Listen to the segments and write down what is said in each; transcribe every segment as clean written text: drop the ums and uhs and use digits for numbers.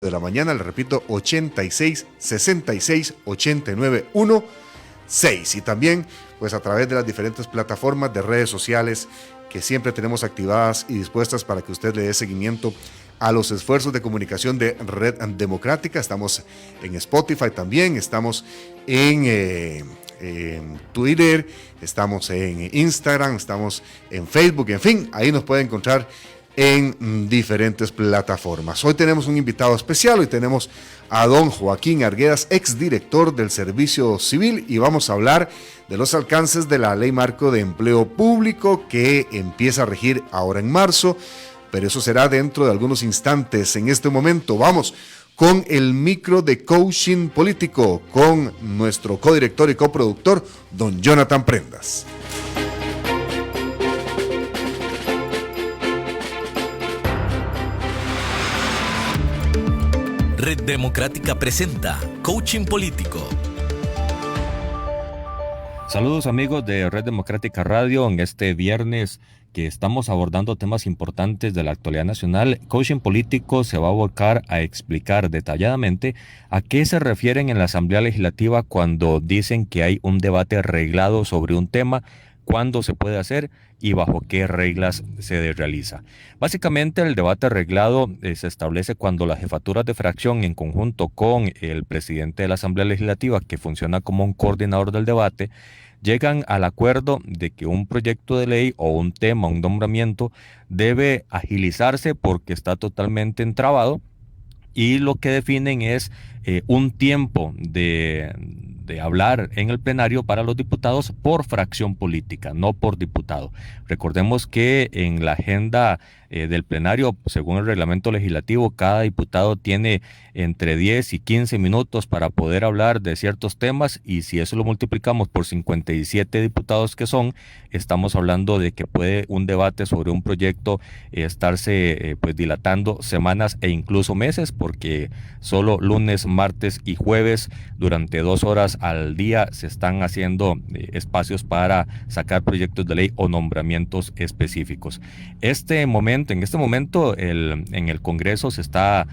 de la mañana. Le repito, 86 66 89 16. Y también pues a través de las diferentes plataformas de redes sociales que siempre tenemos activadas y dispuestas para que usted le dé seguimiento a los esfuerzos de comunicación de Red Democrática. Estamos en Spotify también, estamos en Twitter, estamos en Instagram, estamos en Facebook, en fin, ahí nos puede encontrar en diferentes plataformas. Hoy tenemos un invitado especial, hoy tenemos a don Joaquín Arguedas, exdirector del Servicio Civil, y vamos a hablar de los alcances de la Ley Marco de Empleo Público que empieza a regir ahora en marzo, pero eso será dentro de algunos instantes. En este momento vamos con el micro de coaching político con nuestro codirector y coproductor, don Jonathan Prendas. Red Democrática presenta Coaching Político. Saludos amigos de Red Democrática Radio. En este viernes que estamos abordando temas importantes de la actualidad nacional, Coaching Político se va a abocar a explicar detalladamente a qué se refieren en la Asamblea Legislativa cuando dicen que hay un debate reglado sobre un tema, cuándo se puede hacer y bajo qué reglas se realiza. Básicamente el debate reglado se establece cuando las jefaturas de fracción en conjunto con el presidente de la Asamblea Legislativa, que funciona como un coordinador del debate, llegan al acuerdo de que un proyecto de ley o un tema, un nombramiento, debe agilizarse porque está totalmente entrabado, y lo que definen es un tiempo de hablar en el plenario para los diputados por fracción política, no por diputado. Recordemos que en la agenda del plenario, según el reglamento legislativo, cada diputado tiene entre 10 y 15 minutos para poder hablar de ciertos temas, y si eso lo multiplicamos por 57 diputados que son, estamos hablando de que puede un debate sobre un proyecto estarse pues dilatando semanas e incluso meses, porque solo lunes, martes y jueves durante 2 horas al día se están haciendo espacios para sacar proyectos de ley o nombramientos específicos. En este momento en el Congreso se está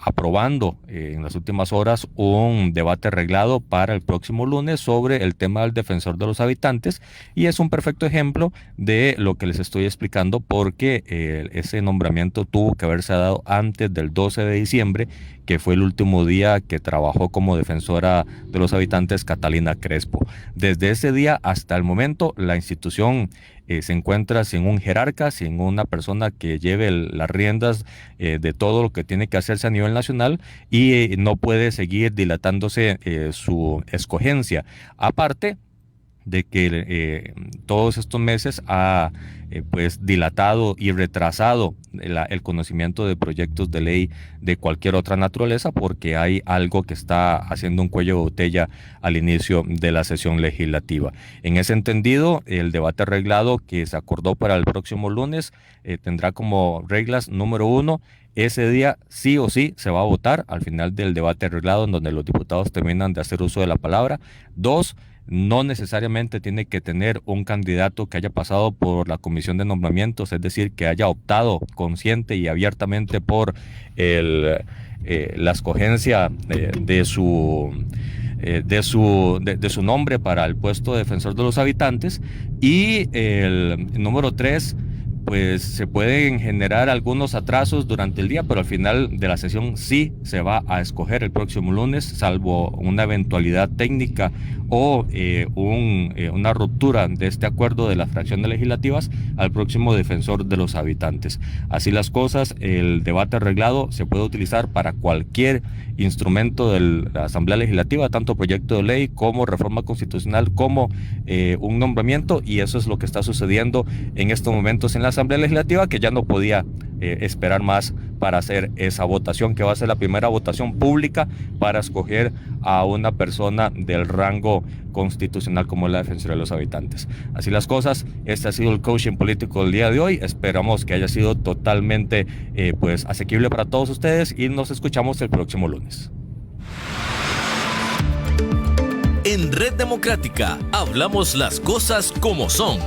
aprobando en las últimas horas un debate reglado para el próximo lunes sobre el tema del defensor de los habitantes, y es un perfecto ejemplo de lo que les estoy explicando, porque ese nombramiento tuvo que haberse dado antes del 12 de diciembre, que fue el último día que trabajó como defensora de los habitantes Catalina Crespo. Desde ese día hasta el momento, la institución se encuentra sin un jerarca, sin una persona que lleve las riendas de todo lo que tiene que hacerse a nivel nacional, y no puede seguir dilatándose su escogencia. Aparte de que todos estos meses ha pues dilatado y retrasado el conocimiento de proyectos de ley de cualquier otra naturaleza, porque hay algo que está haciendo un cuello de botella al inicio de la sesión legislativa. En ese entendido, el debate reglado que se acordó para el próximo lunes tendrá como reglas: número 1, ese día sí o sí se va a votar al final del debate reglado, en donde los diputados terminan de hacer uso de la palabra. 2, no necesariamente tiene que tener un candidato que haya pasado por la comisión de nombramientos, es decir, que haya optado consciente y abiertamente por la escogencia de su nombre para el puesto de defensor de los habitantes. Y el número 3, pues se pueden generar algunos atrasos durante el día, pero al final de la sesión sí se va a escoger el próximo lunes, salvo una eventualidad técnica o una ruptura de este acuerdo de las fracciones legislativas, al próximo defensor de los habitantes. Así las cosas, el debate arreglado se puede utilizar para cualquier instrumento de la Asamblea Legislativa, tanto proyecto de ley como reforma constitucional, como un nombramiento, y eso es lo que está sucediendo en estos momentos en la Asamblea Legislativa, que ya no podía esperar más para hacer esa votación, que va a ser la primera votación pública para escoger a una persona del rango constitucional como es la Defensoría de los Habitantes. Así las cosas, este ha sido el coaching político del día de hoy. Esperamos que haya sido totalmente pues asequible para todos ustedes, y nos escuchamos el próximo lunes. En Red Democrática hablamos las cosas como son.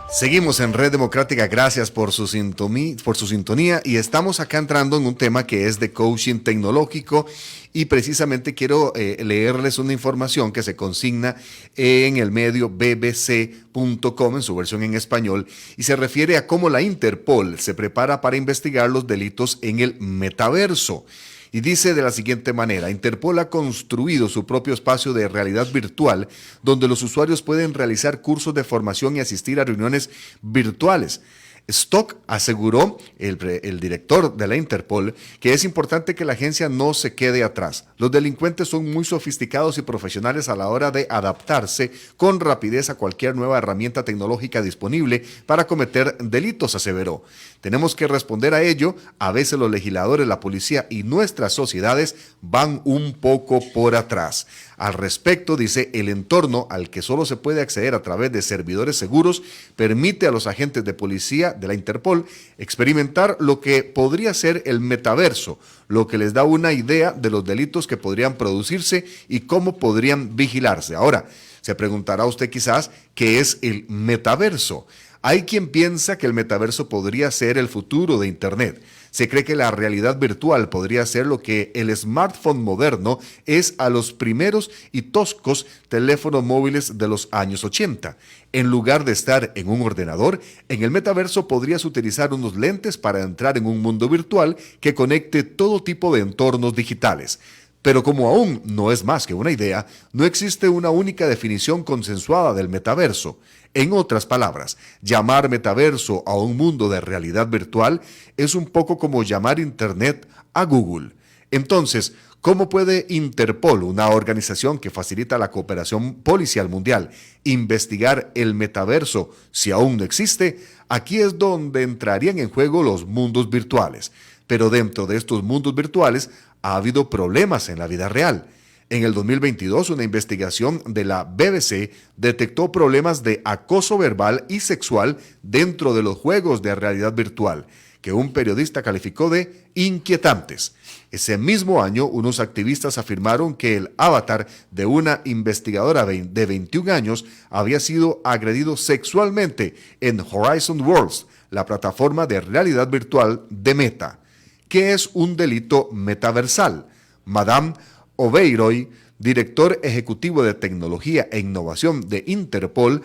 Seguimos en Red Democrática, gracias por su sintonía y estamos acá entrando en un tema que es de coaching tecnológico y precisamente quiero leerles una información que se consigna en el medio bbc.com en su versión en español y se refiere a cómo la Interpol se prepara para investigar los delitos en el metaverso. Y dice de la siguiente manera: Interpol ha construido su propio espacio de realidad virtual donde los usuarios pueden realizar cursos de formación y asistir a reuniones virtuales. Stock aseguró, el director de la Interpol, que es importante que la agencia no se quede atrás. Los delincuentes son muy sofisticados y profesionales a la hora de adaptarse con rapidez a cualquier nueva herramienta tecnológica disponible para cometer delitos, aseveró. Tenemos que responder a ello. A veces los legisladores, la policía y nuestras sociedades van un poco por atrás. Al respecto, dice, el entorno al que solo se puede acceder a través de servidores seguros permite a los agentes de policía de la Interpol experimentar lo que podría ser el metaverso, lo que les da una idea de los delitos que podrían producirse y cómo podrían vigilarse. Ahora, se preguntará usted quizás, ¿qué es el metaverso? Hay quien piensa que el metaverso podría ser el futuro de Internet. Se cree que la realidad virtual podría ser lo que el smartphone moderno es a los primeros y toscos teléfonos móviles de los años 80. En lugar de estar en un ordenador, en el metaverso podrías utilizar unos lentes para entrar en un mundo virtual que conecte todo tipo de entornos digitales. Pero como aún no es más que una idea, no existe una única definición consensuada del metaverso. En otras palabras, llamar metaverso a un mundo de realidad virtual es un poco como llamar Internet a Google. Entonces, ¿cómo puede Interpol, una organización que facilita la cooperación policial mundial, investigar el metaverso si aún no existe? Aquí es donde entrarían en juego los mundos virtuales. Pero dentro de estos mundos virtuales ha habido problemas en la vida real. En el 2022, una investigación de la BBC detectó problemas de acoso verbal y sexual dentro de los juegos de realidad virtual, que un periodista calificó de inquietantes. Ese mismo año, unos activistas afirmaron que el avatar de una investigadora de 21 años había sido agredido sexualmente en Horizon Worlds, la plataforma de realidad virtual de Meta. ¿Qué es un delito metaversal? Madame Obeiroi, director ejecutivo de tecnología e innovación de Interpol,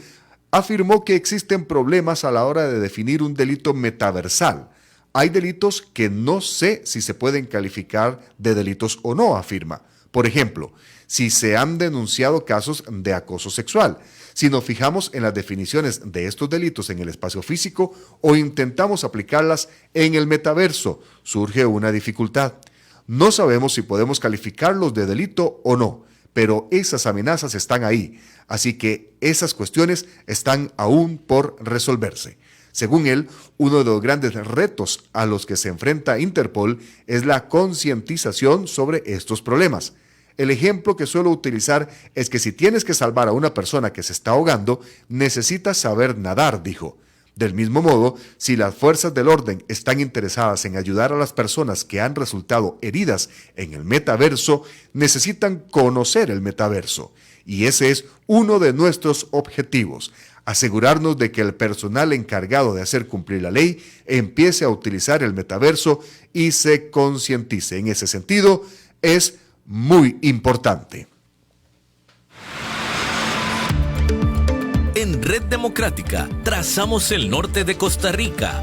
afirmó que existen problemas a la hora de definir un delito metaversal. Hay delitos que no sé si se pueden calificar de delitos o no, afirma. Por ejemplo, si se han denunciado casos de acoso sexual. Si nos fijamos en las definiciones de estos delitos en el espacio físico o intentamos aplicarlas en el metaverso, surge una dificultad. No sabemos si podemos calificarlos de delito o no, pero esas amenazas están ahí, así que esas cuestiones están aún por resolverse. Según él, uno de los grandes retos a los que se enfrenta Interpol es la concientización sobre estos problemas. El ejemplo que suelo utilizar es que si tienes que salvar a una persona que se está ahogando, necesitas saber nadar, dijo. Del mismo modo, si las fuerzas del orden están interesadas en ayudar a las personas que han resultado heridas en el metaverso, necesitan conocer el metaverso. Y ese es uno de nuestros objetivos, asegurarnos de que el personal encargado de hacer cumplir la ley empiece a utilizar el metaverso y se concientice. En ese sentido, es muy importante. En Red Democrática, trazamos el norte de Costa Rica.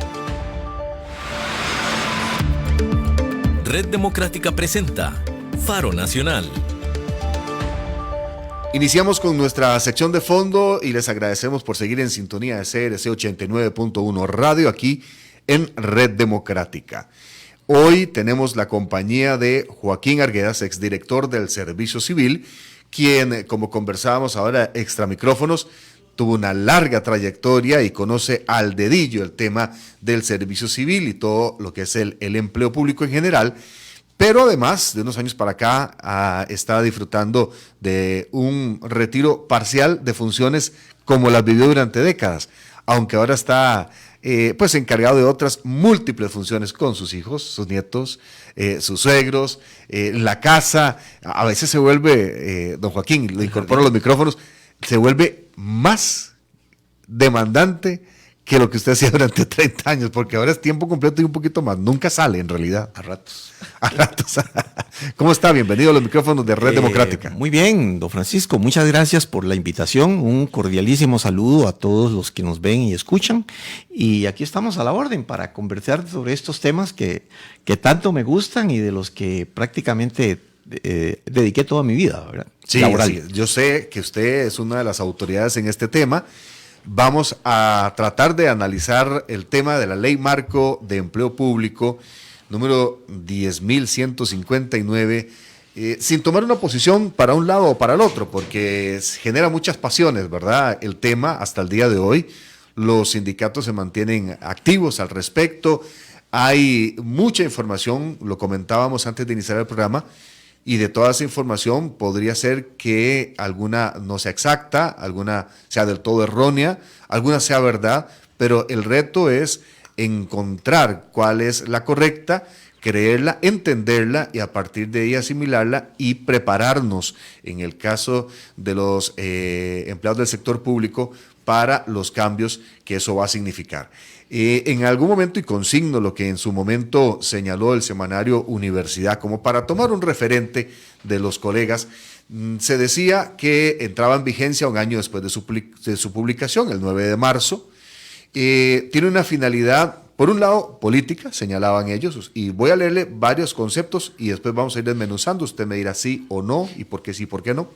Red Democrática presenta Faro Nacional. Iniciamos con nuestra sección de fondo y les agradecemos por seguir en sintonía de CRC 89.1 Radio aquí en Red Democrática. Hoy tenemos la compañía de Joaquín Arguedas, exdirector del Servicio Civil, quien, como conversábamos ahora extra micrófonos, tuvo una larga trayectoria y conoce al dedillo el tema del servicio civil y todo lo que es el empleo público en general, pero además de unos años para acá está disfrutando de un retiro parcial de funciones como las vivió durante décadas, aunque ahora está pues encargado de otras múltiples funciones con sus hijos, sus nietos, sus suegros, la casa. A veces se vuelve, don Joaquín, lo incorporo a los micrófonos, se vuelve más demandante que lo que usted hacía durante 30 años, porque ahora es tiempo completo y un poquito más. Nunca sale, en realidad. A ratos. A ratos. ¿Cómo está? Bienvenido a los micrófonos de Red Democrática. Muy bien, don Francisco. Muchas gracias por la invitación. Un cordialísimo saludo a todos los que nos ven y escuchan. Y aquí estamos a la orden para conversar sobre estos temas que tanto me gustan y de los que prácticamente dediqué toda mi vida, ¿verdad? Sí, sí, yo sé que usted es una de las autoridades en este tema. Vamos a tratar de analizar el tema de la Ley Marco de Empleo Público, número 10.159, sin tomar una posición para un lado o para el otro, porque genera muchas pasiones, ¿verdad? El tema hasta el día de hoy, los sindicatos se mantienen activos al respecto, hay mucha información, lo comentábamos antes de iniciar el programa, y de toda esa información podría ser que alguna no sea exacta, alguna sea del todo errónea, alguna sea verdad, pero el reto es encontrar cuál es la correcta, creerla, entenderla y a partir de ahí asimilarla y prepararnos, en el caso de los empleados del sector público, para los cambios que eso va a significar. En algún momento, y consigno lo que en su momento señaló el semanario Universidad, como para tomar un referente de los colegas, se decía que entraba en vigencia un año después de su publicación, el 9 de marzo. Tiene una finalidad, por un lado, política, señalaban ellos, y voy a leerle varios conceptos y después vamos a ir desmenuzando, usted me dirá sí o no, y por qué sí, por qué no.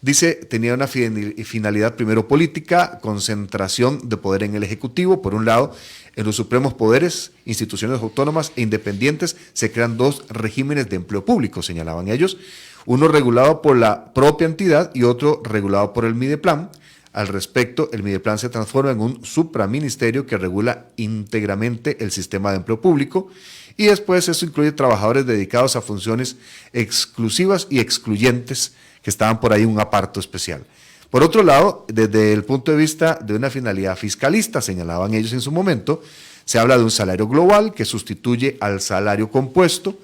Dice, tenía una finalidad primero política, concentración de poder en el Ejecutivo. Por un lado, en los supremos poderes, instituciones autónomas e independientes, se crean dos regímenes de empleo público, señalaban ellos. Uno regulado por la propia entidad y otro regulado por el Mideplan. Al respecto, el Mideplan se transforma en un supraministerio que regula íntegramente el sistema de empleo público. Y después eso incluye trabajadores dedicados a funciones exclusivas y excluyentes que estaban por ahí un aparto especial. Por otro lado, desde el punto de vista de una finalidad fiscalista, señalaban ellos en su momento, se habla de un salario global que sustituye al salario compuesto,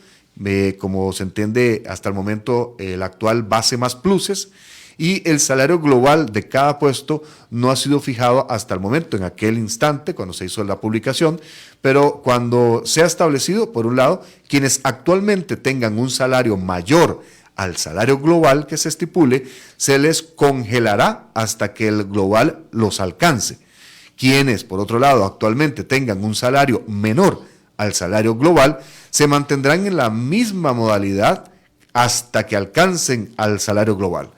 como se entiende hasta el momento el actual base más pluses, y el salario global de cada puesto no ha sido fijado hasta el momento, en aquel instante, cuando se hizo la publicación, pero cuando sea establecido, por un lado, quienes actualmente tengan un salario mayor al salario global que se estipule, se les congelará hasta que el global los alcance. Quienes, por otro lado, actualmente tengan un salario menor al salario global, se mantendrán en la misma modalidad hasta que alcancen al salario global.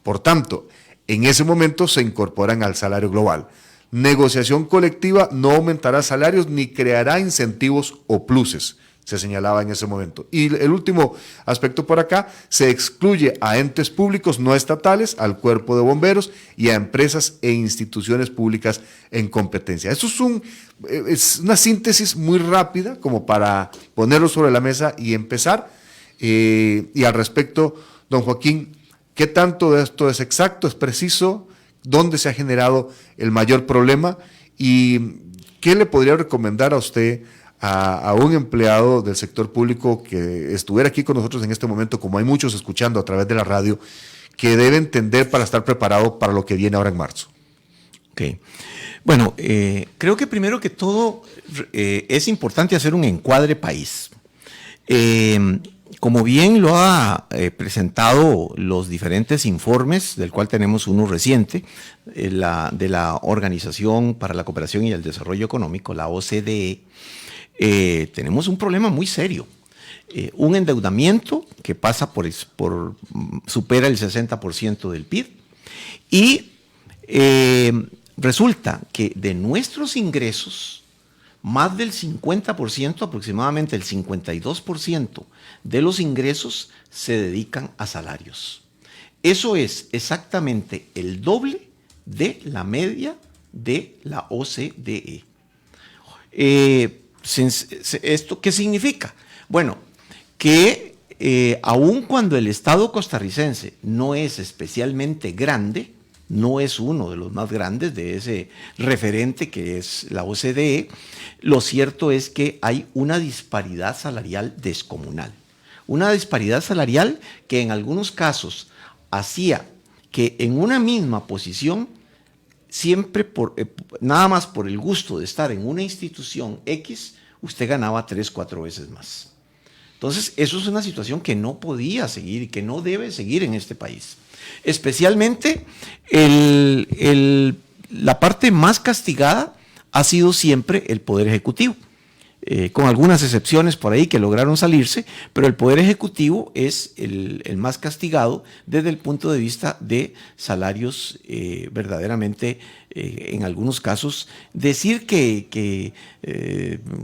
Por tanto, en ese momento se incorporan al salario global. Negociación colectiva no aumentará salarios ni creará incentivos o pluses, se señalaba en ese momento. Y el último aspecto por acá, se excluye a entes públicos no estatales, al cuerpo de bomberos y a empresas e instituciones públicas en competencia. Eso es una síntesis muy rápida como para ponerlo sobre la mesa y empezar. Y al respecto, don Joaquín, ¿qué tanto de esto es exacto, es preciso? ¿Dónde se ha generado el mayor problema? ¿Y qué le podría recomendar a usted a un empleado del sector público que estuviera aquí con nosotros en este momento, como hay muchos escuchando a través de la radio, que debe entender para estar preparado para lo que viene ahora en marzo? Ok. Bueno, creo que primero que todo es importante hacer un encuadre país. Como bien lo ha presentado los diferentes informes, del cual tenemos uno reciente, de la Organización para la Cooperación y el Desarrollo Económico, la OCDE, tenemos un problema muy serio. Un endeudamiento que pasa supera el 60% del PIB y resulta que de nuestros ingresos, más del 50%, aproximadamente el 52% de los ingresos se dedican a salarios. Eso es exactamente el doble de la media de la OCDE. ¿Esto qué significa? Bueno, que aun cuando el Estado costarricense no es especialmente grande, no es uno de los más grandes de ese referente que es la OCDE, lo cierto es que hay una disparidad salarial descomunal. Una disparidad salarial que en algunos casos hacía que en una misma posición siempre nada más por el gusto de estar en una institución X, usted ganaba 3, 4 veces más. Entonces, eso es una situación que no podía seguir y que no debe seguir en este país. Especialmente la parte más castigada ha sido siempre el Poder Ejecutivo. Con algunas excepciones por ahí que lograron salirse, pero el Poder Ejecutivo es el más castigado desde el punto de vista de salarios verdaderamente, en algunos casos, decir que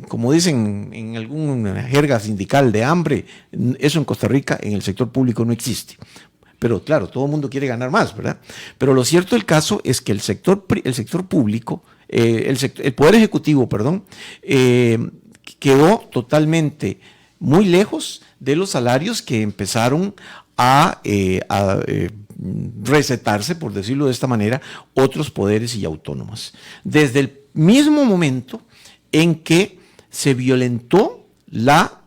como dicen en alguna jerga sindical de hambre, eso en Costa Rica en el sector público no existe. Pero claro, todo el mundo quiere ganar más, ¿verdad? Pero lo cierto del caso es que el sector público, el Poder Ejecutivo, perdón, quedó totalmente muy lejos de los salarios que empezaron a recetarse, por decirlo de esta manera, otros poderes y autónomos. Desde el mismo momento en que se violentó la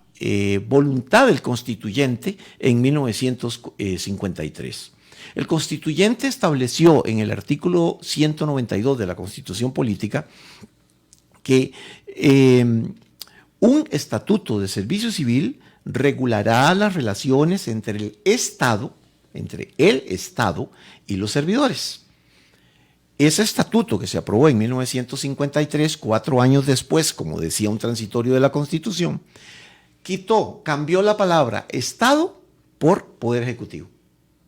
voluntad del constituyente en 1953. El constituyente estableció en el artículo 192 de la Constitución Política que un estatuto de servicio civil regulará las relaciones entre el Estado y los servidores. Ese estatuto que se aprobó en 1953, 4 años después, como decía un transitorio de la Constitución, cambió la palabra Estado por Poder Ejecutivo.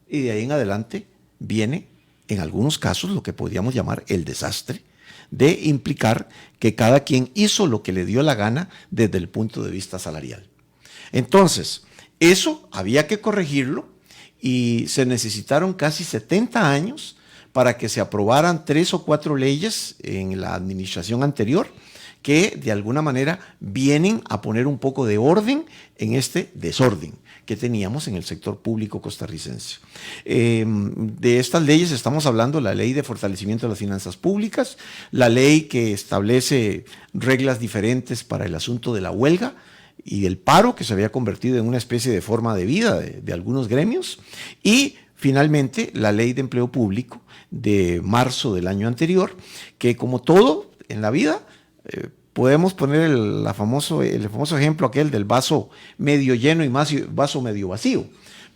Y de ahí en adelante viene, en algunos casos, lo que podríamos llamar el desastre, de implicar que cada quien hizo lo que le dio la gana desde el punto de vista salarial. Entonces, eso había que corregirlo y se necesitaron casi 70 años para que se aprobaran 3 o 4 leyes en la administración anterior que de alguna manera vienen a poner un poco de orden en este desorden que teníamos en el sector público costarricense. De estas leyes estamos hablando: la ley de fortalecimiento de las finanzas públicas, la ley que establece reglas diferentes para el asunto de la huelga y del paro, que se había convertido en una especie de forma de vida de algunos gremios, y finalmente la ley de empleo público de marzo del año anterior, que como todo en la vida, podemos poner el famoso ejemplo aquel del vaso medio lleno y vaso medio vacío.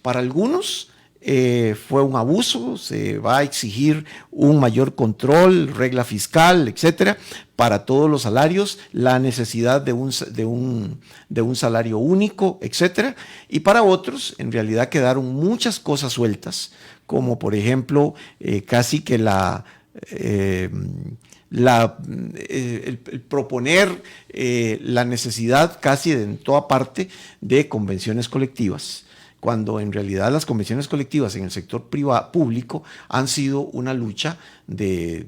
Para algunos fue un abuso, se va a exigir un mayor control, regla fiscal, etcétera. Para todos los salarios, la necesidad de un salario único, etcétera. Y para otros, en realidad quedaron muchas cosas sueltas, como por ejemplo, casi que el proponer la necesidad casi en toda parte de convenciones colectivas, cuando en realidad las convenciones colectivas en el sector público han sido una lucha de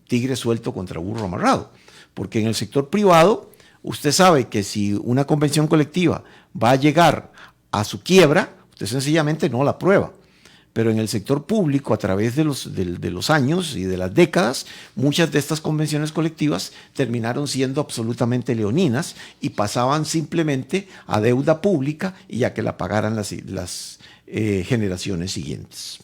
tigre suelto contra burro amarrado, porque en el sector privado usted sabe que si una convención colectiva va a llegar a su quiebra, usted sencillamente no la aprueba. Pero en el sector público, a través de los años y de las décadas, muchas de estas convenciones colectivas terminaron siendo absolutamente leoninas y pasaban simplemente a deuda pública y a que la pagaran las generaciones siguientes.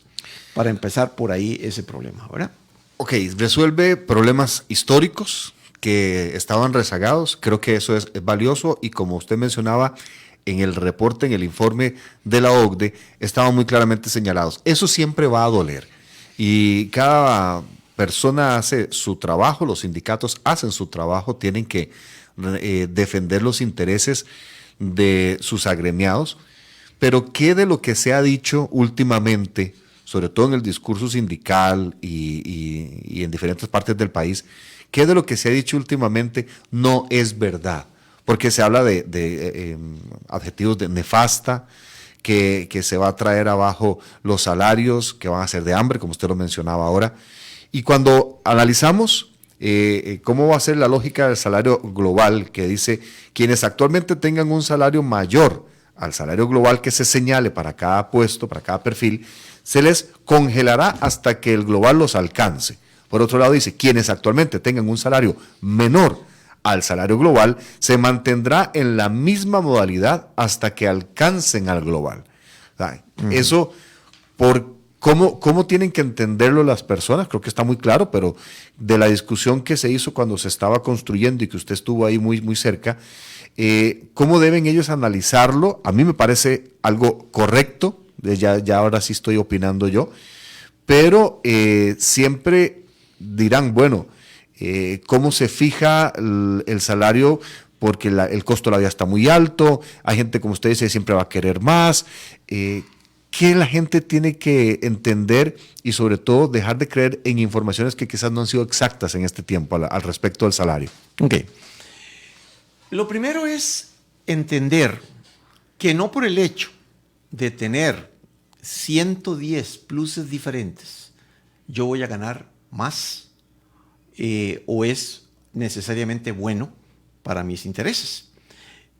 Para empezar por ahí ese problema, ¿verdad? Ok, resuelve problemas históricos que estaban rezagados. Creo que eso es valioso y, como usted mencionaba, en el reporte, en el informe de la OCDE, estaban muy claramente señalados. Eso siempre va a doler y cada persona hace su trabajo, los sindicatos hacen su trabajo, tienen que defender los intereses de sus agremiados, pero ¿qué de lo que se ha dicho últimamente, sobre todo en el discurso sindical y en diferentes partes del país, qué de lo que se ha dicho últimamente no es verdad? Porque se habla de adjetivos de nefasta, que se va a traer abajo los salarios, que van a ser de hambre, como usted lo mencionaba ahora. Y cuando analizamos cómo va a ser la lógica del salario global, que dice quienes actualmente tengan un salario mayor al salario global que se señale para cada puesto, para cada perfil, se les congelará hasta que el global los alcance. Por otro lado dice, quienes actualmente tengan un salario menor al salario global, se mantendrá en la misma modalidad hasta que alcancen al global. Eso, ¿por ¿Cómo tienen que entenderlo las personas? Creo que está muy claro, pero de la discusión que se hizo cuando se estaba construyendo y que usted estuvo ahí muy, muy cerca, ¿cómo deben ellos analizarlo? A mí me parece algo correcto, ya ahora sí estoy opinando yo, pero siempre dirán, bueno, ¿cómo se fija el salario? Porque el costo de la vida está muy alto, hay gente, como usted dice, siempre va a querer más. ¿Qué la gente tiene que entender y sobre todo dejar de creer en informaciones que quizás no han sido exactas en este tiempo al respecto del salario? Ok. Lo primero es entender que no por el hecho de tener 110 pluses diferentes, yo voy a ganar más o es necesariamente bueno para mis intereses.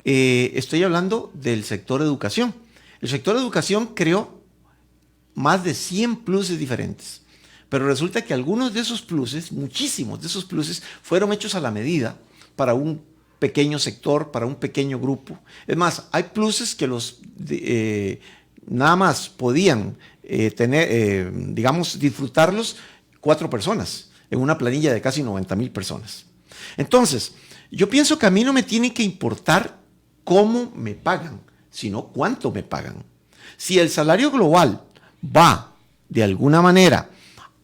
Estoy hablando del sector educación. El sector educación creó más de 100 pluses diferentes, pero resulta que algunos de esos pluses, muchísimos de esos pluses, fueron hechos a la medida para un pequeño sector, para un pequeño grupo. Es más, hay pluses que nada más podían disfrutarlos 4 personas en una planilla de casi 90,000 personas. Entonces, yo pienso que a mí no me tiene que importar cómo me pagan, sino cuánto me pagan. Si el salario global va, de alguna manera,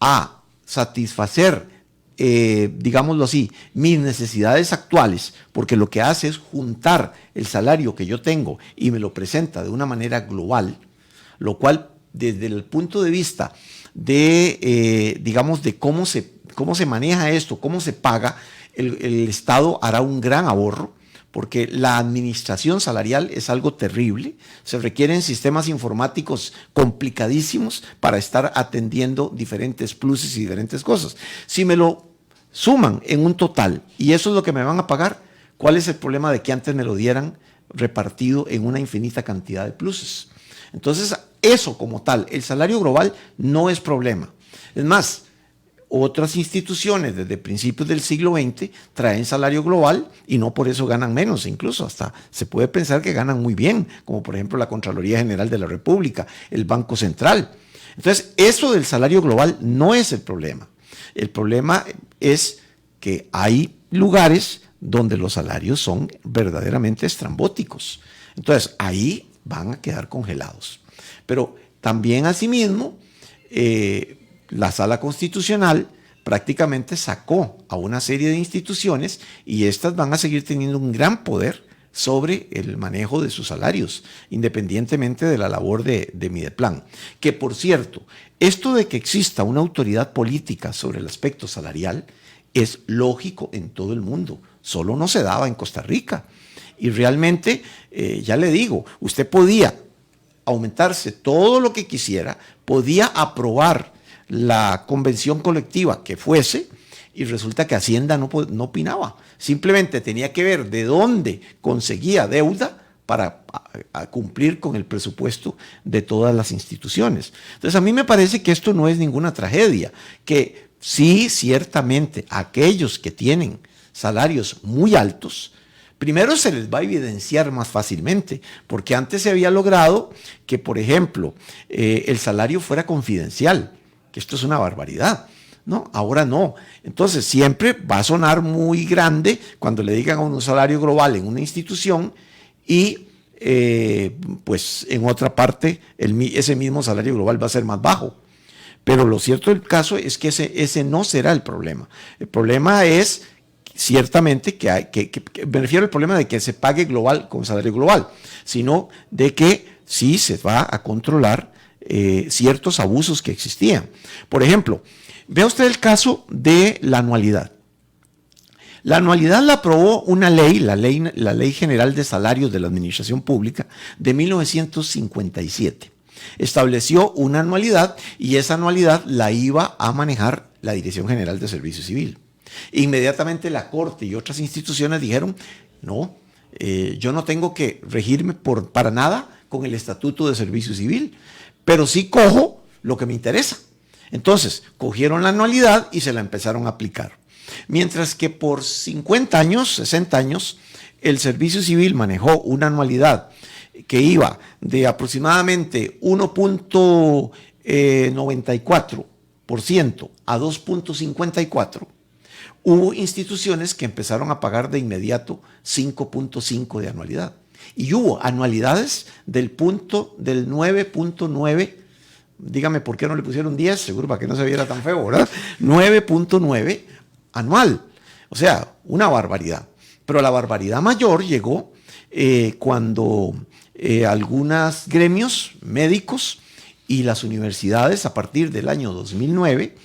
a satisfacer, digámoslo así, mis necesidades actuales, porque lo que hace es juntar el salario que yo tengo y me lo presenta de una manera global, lo cual, desde el punto de vista de, de cómo se maneja esto, cómo se paga, el Estado hará un gran ahorro, porque la administración salarial es algo terrible. Se requieren sistemas informáticos complicadísimos para estar atendiendo diferentes pluses y diferentes cosas. Si me lo suman en un total y eso es lo que me van a pagar, ¿cuál es el problema de que antes me lo dieran repartido en una infinita cantidad de pluses? Entonces, eso como tal, el salario global no es problema. Es más, otras instituciones desde principios del siglo XX traen salario global y no por eso ganan menos, incluso hasta se puede pensar que ganan muy bien, como por ejemplo la Contraloría General de la República, el Banco Central. Entonces, eso del salario global no es el problema. El problema es que hay lugares donde los salarios son verdaderamente estrambóticos. Entonces, ahí van a quedar congelados. Pero también asimismo, la Sala Constitucional prácticamente sacó a una serie de instituciones y estas van a seguir teniendo un gran poder sobre el manejo de sus salarios, independientemente de la labor de Mideplan. Que, por cierto, esto de que exista una autoridad política sobre el aspecto salarial es lógico en todo el mundo, solo no se daba en Costa Rica. Y realmente, ya le digo, usted podía aumentarse todo lo que quisiera, podía aprobar la convención colectiva que fuese, y resulta que Hacienda no opinaba. Simplemente tenía que ver de dónde conseguía deuda para cumplir con el presupuesto de todas las instituciones. Entonces, a mí me parece que esto no es ninguna tragedia, que sí, ciertamente, aquellos que tienen salarios muy altos, primero se les va a evidenciar más fácilmente, porque antes se había logrado que, por ejemplo, el salario fuera confidencial, que esto es una barbaridad, ¿no? Ahora no. Entonces siempre va a sonar muy grande cuando le digan a un salario global en una institución y pues en otra parte ese mismo salario global va a ser más bajo. Pero lo cierto del caso es que ese no será el problema. El problema es ciertamente me refiero al problema de que se pague global con salario global, sino de que sí se va a controlar ciertos abusos que existían. Por ejemplo, vea usted el caso de la anualidad. La anualidad la aprobó una ley, la Ley General de Salarios de la Administración Pública de 1957. Estableció una anualidad y esa anualidad la iba a manejar la Dirección General de Servicio Civil. Inmediatamente la Corte y otras instituciones dijeron, no, yo no tengo que regirme para nada con el Estatuto de Servicio Civil, pero sí cojo lo que me interesa. Entonces, cogieron la anualidad y se la empezaron a aplicar. Mientras que por 50 años, 60 años, el Servicio Civil manejó una anualidad que iba de aproximadamente 1.5 94% a 2.54%, hubo instituciones que empezaron a pagar de inmediato 5.5 de anualidad. Y hubo anualidades del 9.9. Dígame por qué no le pusieron 10, seguro para que no se viera tan feo, ¿verdad? 9.9 anual. O sea, una barbaridad. Pero la barbaridad mayor llegó cuando algunos gremios médicos y las universidades, a partir del año 2009,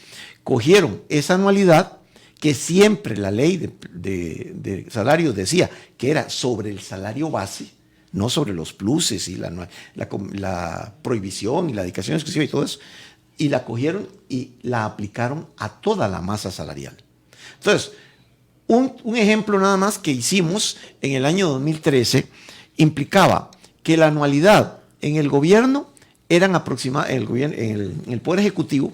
cogieron esa anualidad que siempre la ley de salarios decía que era sobre el salario base, no sobre los pluses y la prohibición y la dedicación exclusiva y todo eso, y la cogieron y la aplicaron a toda la masa salarial. Entonces, un ejemplo nada más que hicimos en el año 2013 implicaba que la anualidad en el gobierno eran en el Poder Ejecutivo,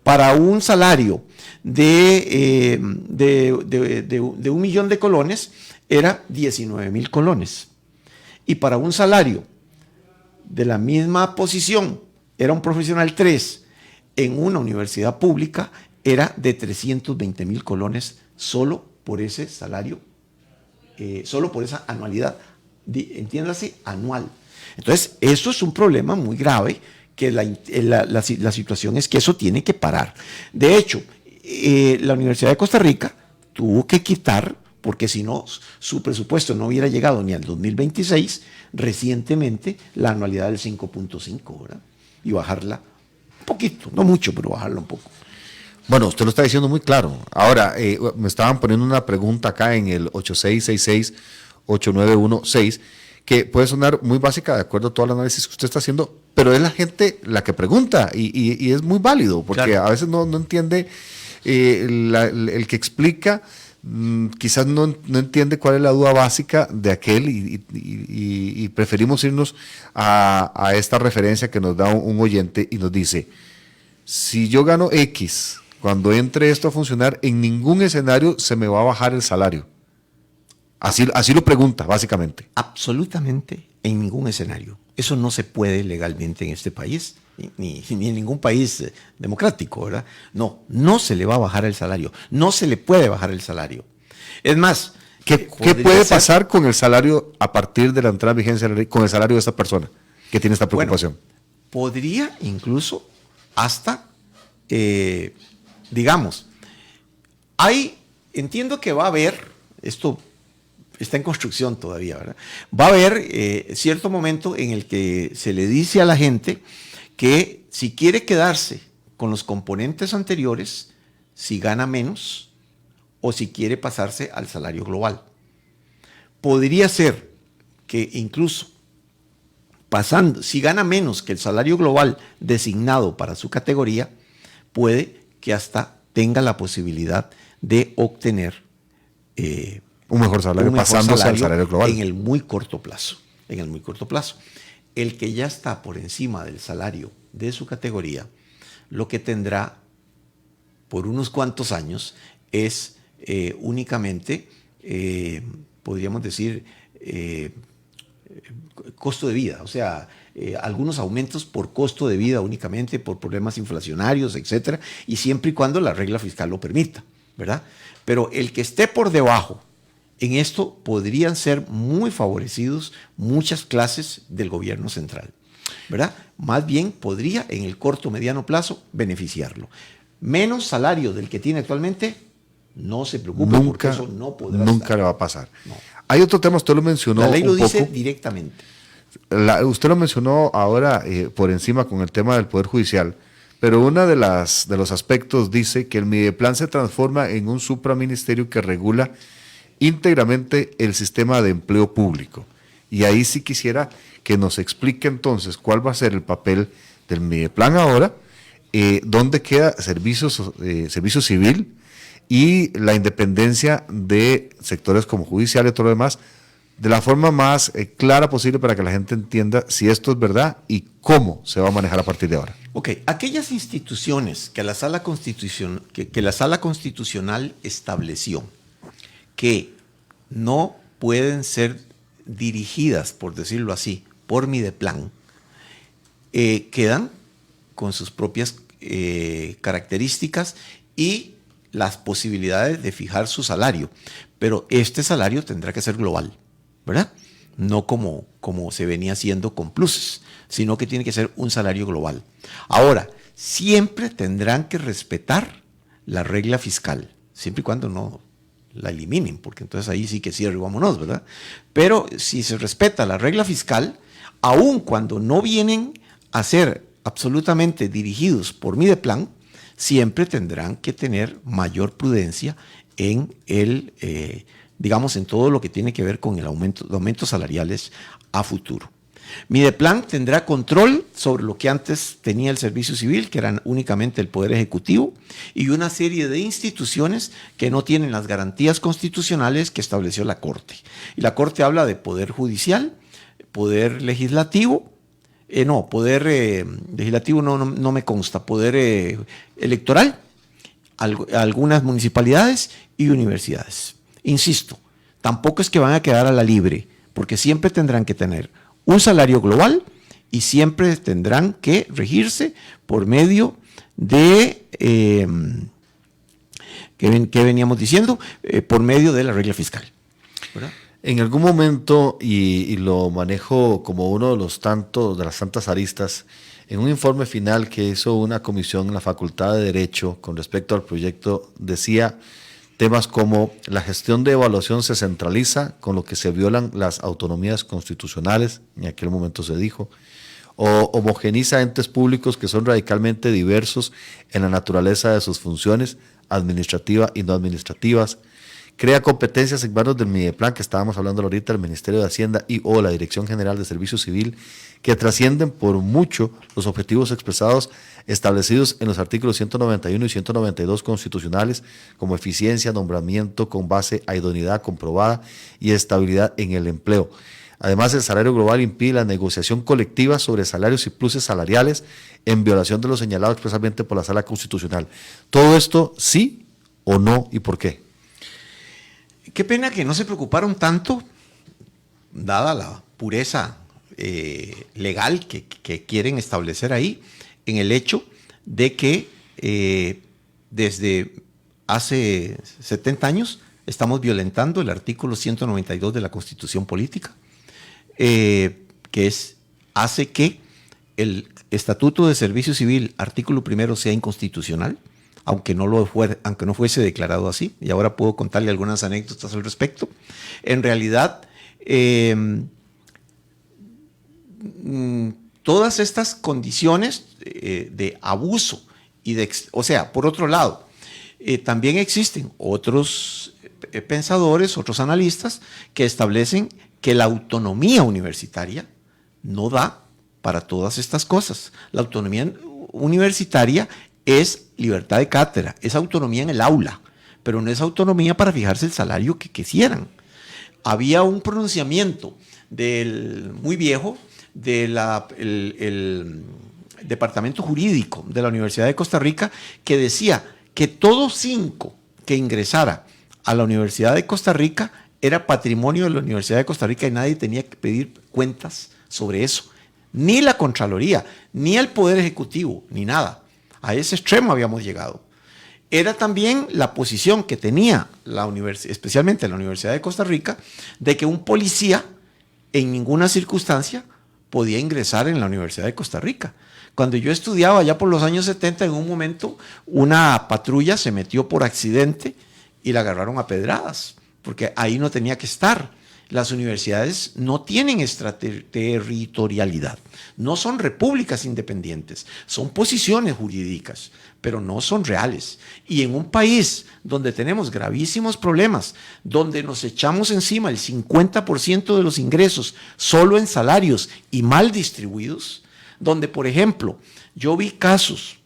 para un salario de 1 millón de colones era 19,000 colones. Y para un salario de la misma posición, era un profesional 3, en una universidad pública era de 320,000 colones solo por ese salario, solo por esa anualidad, entiéndase, anual. Entonces, eso es un problema muy grave, que la situación es que eso tiene que parar. De hecho, la Universidad de Costa Rica tuvo que quitar, porque si no, su presupuesto no hubiera llegado ni al 2026, recientemente la anualidad del 5.5, ¿verdad? Y bajarla un poquito, no mucho, pero bajarla un poco. Bueno, usted lo está diciendo muy claro. Ahora, me estaban poniendo una pregunta acá en el 8666-8916, que puede sonar muy básica de acuerdo a todo el análisis que usted está haciendo, pero es la gente la que pregunta y es muy válido, porque claro, a veces no entiende, el que explica quizás no entiende cuál es la duda básica de aquel y preferimos irnos a esta referencia que nos da un oyente y nos dice: si yo gano X, cuando entre esto a funcionar, en ningún escenario se me va a bajar el salario. Así lo pregunta, básicamente. Absolutamente en ningún escenario. Eso no se puede legalmente en este país, ni en ningún país democrático, ¿verdad? No se le va a bajar el salario. No se le puede bajar el salario. Es más, ¿qué puede pasar con el salario a partir de la entrada en vigencia de la ley, con el salario de esta persona que tiene esta preocupación? Bueno, podría incluso hasta, digamos, entiendo que va a haber, esto está en construcción todavía, ¿verdad? Va a haber cierto momento en el que se le dice a la gente que si quiere quedarse con los componentes anteriores, si gana menos o si quiere pasarse al salario global. Podría ser que incluso pasando, si gana menos que el salario global designado para su categoría, puede que hasta tenga la posibilidad de obtener un mejor salario pasándose al salario global. En el muy corto plazo. El que ya está por encima del salario de su categoría, lo que tendrá por unos cuantos años es únicamente, podríamos decir, costo de vida, o sea, algunos aumentos por costo de vida únicamente, por problemas inflacionarios, etcétera, y siempre y cuando la regla fiscal lo permita, ¿verdad? Pero el que esté por debajo, en esto podrían ser muy favorecidos muchas clases del gobierno central, ¿verdad? Más bien podría en el corto mediano plazo beneficiarlo. Menos salario del que tiene actualmente, no se preocupe, porque eso no podrá nunca estar. Le va a pasar. No. Hay otro tema, usted lo mencionó. La ley lo dice directamente. Usted lo mencionó ahora por encima con el tema del Poder Judicial, pero uno de los aspectos dice que el Mideplan se transforma en un supraministerio que regula íntegramente el sistema de empleo público. Y ahí sí quisiera que nos explique entonces cuál va a ser el papel del Mideplan ahora, dónde queda servicio civil y la independencia de sectores como judicial y todo lo demás, de la forma más clara posible para que la gente entienda si esto es verdad y cómo se va a manejar a partir de ahora. Ok, aquellas instituciones que la Sala Constitucional estableció que no pueden ser dirigidas, por decirlo así, por Mideplan, quedan con sus propias características y las posibilidades de fijar su salario. Pero este salario tendrá que ser global, ¿verdad? No como se venía haciendo con pluses, sino que tiene que ser un salario global. Ahora, siempre tendrán que respetar la regla fiscal, siempre y cuando no la eliminen, porque entonces ahí sí que cierre y vámonos, ¿verdad? Pero si se respeta la regla fiscal, aun cuando no vienen a ser absolutamente dirigidos por Mideplan, siempre tendrán que tener mayor prudencia en digamos, en todo lo que tiene que ver con los aumentos salariales a futuro. Mideplan tendrá control sobre lo que antes tenía el Servicio Civil, que eran únicamente el Poder Ejecutivo, y una serie de instituciones que no tienen las garantías constitucionales que estableció la Corte. Y la Corte habla de Poder Judicial, Poder Legislativo, Poder Legislativo no me consta, Poder Electoral, algunas municipalidades y universidades. Insisto, tampoco es que van a quedar a la libre, porque siempre tendrán que tener un salario global y siempre tendrán que regirse por medio de, ¿qué veníamos diciendo? Por medio de la regla fiscal, ¿verdad? En algún momento, y lo manejo como uno de las tantas aristas, en un informe final que hizo una comisión en la Facultad de Derecho con respecto al proyecto, decía temas como la gestión de evaluación se centraliza, con lo que se violan las autonomías constitucionales, en aquel momento se dijo, o homogeniza entes públicos que son radicalmente diversos en la naturaleza de sus funciones administrativas y no administrativas, crea competencias en manos del Mideplan, que estábamos hablando ahorita, del Ministerio de Hacienda y o la Dirección General de Servicio Civil, que trascienden por mucho los objetivos expresados establecidos en los artículos 191 y 192 constitucionales, como eficiencia, nombramiento con base a idoneidad comprobada y estabilidad en el empleo. Además, el salario global impide la negociación colectiva sobre salarios y pluses salariales en violación de lo señalado expresamente por la Sala Constitucional. ¿Todo esto sí o no y por qué? Qué pena que no se preocuparon tanto, dada la pureza legal que quieren establecer ahí, en el hecho de que desde hace 70 años estamos violentando el artículo 192 de la Constitución Política, que hace que el Estatuto de Servicio Civil, artículo primero, sea inconstitucional, aunque no fuese declarado así, y ahora puedo contarle algunas anécdotas al respecto. En realidad, todas estas condiciones de abuso y por otro lado, también existen otros pensadores, otros analistas que establecen que la autonomía universitaria no da para todas estas cosas. La autonomía universitaria es libertad de cátedra, es autonomía en el aula, pero no es autonomía para fijarse el salario que quisieran. Había un pronunciamiento muy viejo del Departamento Jurídico de la Universidad de Costa Rica que decía que todo 5 que ingresara a la Universidad de Costa Rica era patrimonio de la Universidad de Costa Rica y nadie tenía que pedir cuentas sobre eso. Ni la Contraloría, ni el Poder Ejecutivo, ni nada. A ese extremo habíamos llegado. Era también la posición que tenía especialmente la Universidad de Costa Rica, de que un policía en ninguna circunstancia podía ingresar en la Universidad de Costa Rica. Cuando yo estudiaba ya por los años 70, en un momento una patrulla se metió por accidente y la agarraron a pedradas, porque ahí no tenía que estar. Las universidades no tienen extraterritorialidad, no son repúblicas independientes, son posiciones jurídicas, pero no son reales. Y en un país donde tenemos gravísimos problemas, donde nos echamos encima el 50% de los ingresos solo en salarios y mal distribuidos, donde, por ejemplo, yo vi casos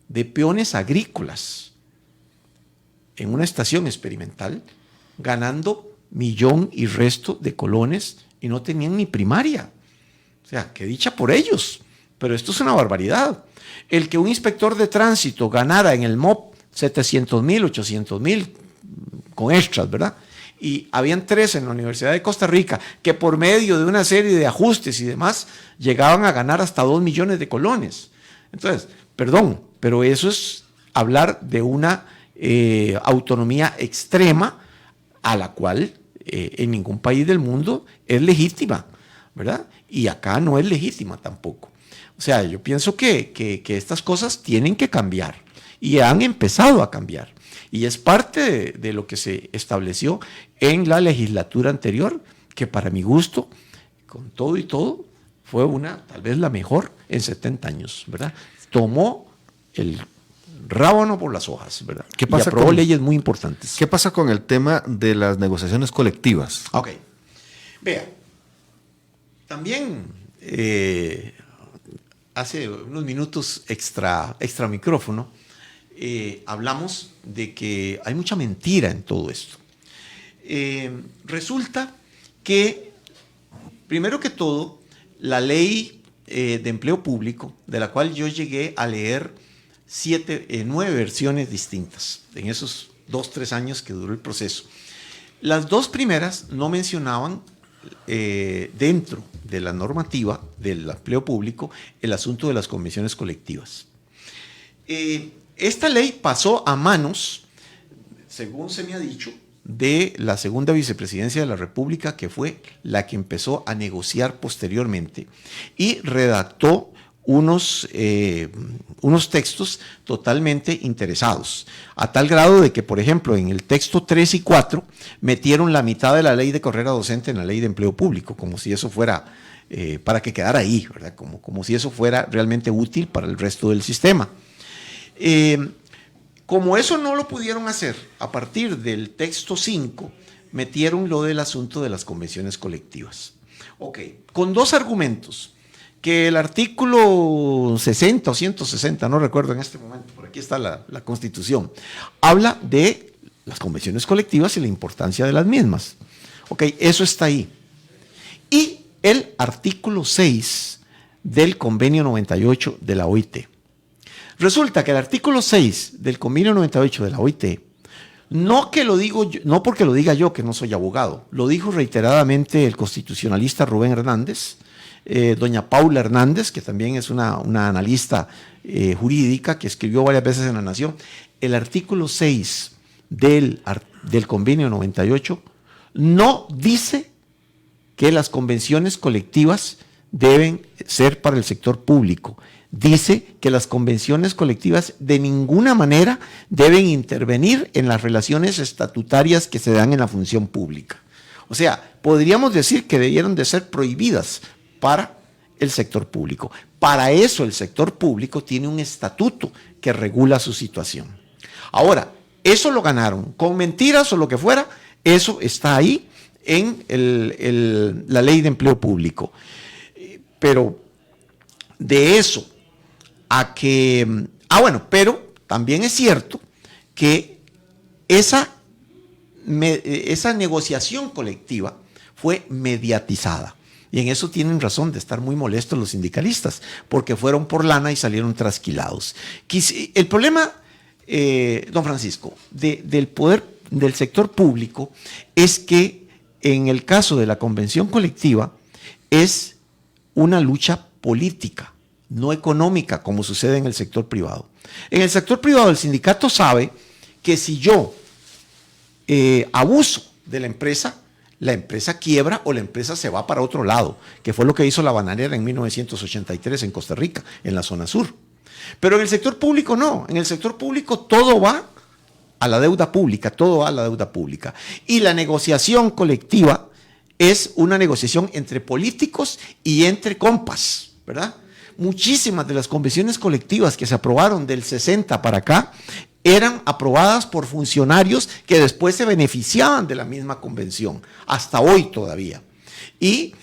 de peones agrícolas en una estación experimental ganando 1,000,000 y resto de colones y no tenían ni primaria. O sea, qué dicha por ellos, pero esto es una barbaridad. El que un inspector de tránsito ganara en el MOP 700,000, 800,000 con extras, ¿verdad? Y habían 3 en la Universidad de Costa Rica que por medio de una serie de ajustes y demás llegaban a ganar hasta 2 millones de colones. Entonces, Perdón, pero eso es hablar de una autonomía extrema a la cual en ningún país del mundo es legítima, ¿verdad? Y acá no es legítima tampoco. O sea, yo pienso que estas cosas tienen que cambiar y han empezado a cambiar. Y es parte de lo que se estableció en la legislatura anterior, que para mi gusto, con todo y todo, fue tal vez la mejor en 70 años, ¿verdad? Tomó el rábano por las hojas, ¿verdad? ¿Qué pasa y aprobó leyes muy importantes. ¿Qué pasa con el tema de las negociaciones colectivas? Ok. Vea, también hace unos minutos extra micrófono, hablamos de que hay mucha mentira en todo esto. Resulta que, primero que todo, la ley de empleo público, de la cual yo llegué a leer 9 versiones distintas en esos 2-3 años que duró el proceso. Las 2 primeras no mencionaban dentro de la normativa del empleo público el asunto de las convenciones colectivas. Esta ley pasó a manos, según se me ha dicho, de la segunda vicepresidencia de la República, que fue la que empezó a negociar posteriormente y redactó unos textos totalmente interesados, a tal grado de que, por ejemplo, en el texto 3 y 4 metieron la mitad de la ley de carrera docente en la ley de empleo público, como si eso fuera, para que quedara ahí, ¿verdad? Como si eso fuera realmente útil para el resto del sistema. Como eso no lo pudieron hacer, a partir del texto 5, metieron lo del asunto de las convenciones colectivas. Ok, con 2 argumentos. Que el artículo 60 o 160, no recuerdo en este momento, por aquí está la Constitución, habla de las convenciones colectivas y la importancia de las mismas. Ok, eso está ahí. Y el artículo 6 del convenio 98 de la OIT. Resulta que el artículo 6 del convenio 98 de la OIT, no porque lo diga yo, que no soy abogado, lo dijo reiteradamente el constitucionalista Rubén Hernández, doña Paula Hernández, que también es una analista jurídica que escribió varias veces en La Nación. El artículo 6 del convenio 98 no dice que las convenciones colectivas deben ser para el sector público. Dice que las convenciones colectivas de ninguna manera deben intervenir en las relaciones estatutarias que se dan en la función pública. O sea, podríamos decir que debieron de ser prohibidas para el sector público. Para eso el sector público tiene un estatuto que regula su situación. Ahora, eso lo ganaron, con mentiras o lo que fuera, eso está ahí en la ley de empleo público. Pero de eso a que... pero también es cierto que esa negociación colectiva fue mediatizada. Y en eso tienen razón de estar muy molestos los sindicalistas, porque fueron por lana y salieron trasquilados. El problema, don Francisco, del poder del sector público es que en el caso de la convención colectiva es una lucha política, no económica, como sucede en el sector privado. En el sector privado el sindicato sabe que si yo abuso de la empresa quiebra o la empresa se va para otro lado, que fue lo que hizo la bananera en 1983 en Costa Rica, en la zona sur. Pero en el sector público no, en el sector público todo va a la deuda pública, Y la negociación colectiva es una negociación entre políticos y entre compas, ¿verdad? Muchísimas de las convenciones colectivas que se aprobaron del 60 para acá eran aprobadas por funcionarios que después se beneficiaban de la misma convención, hasta hoy todavía. Y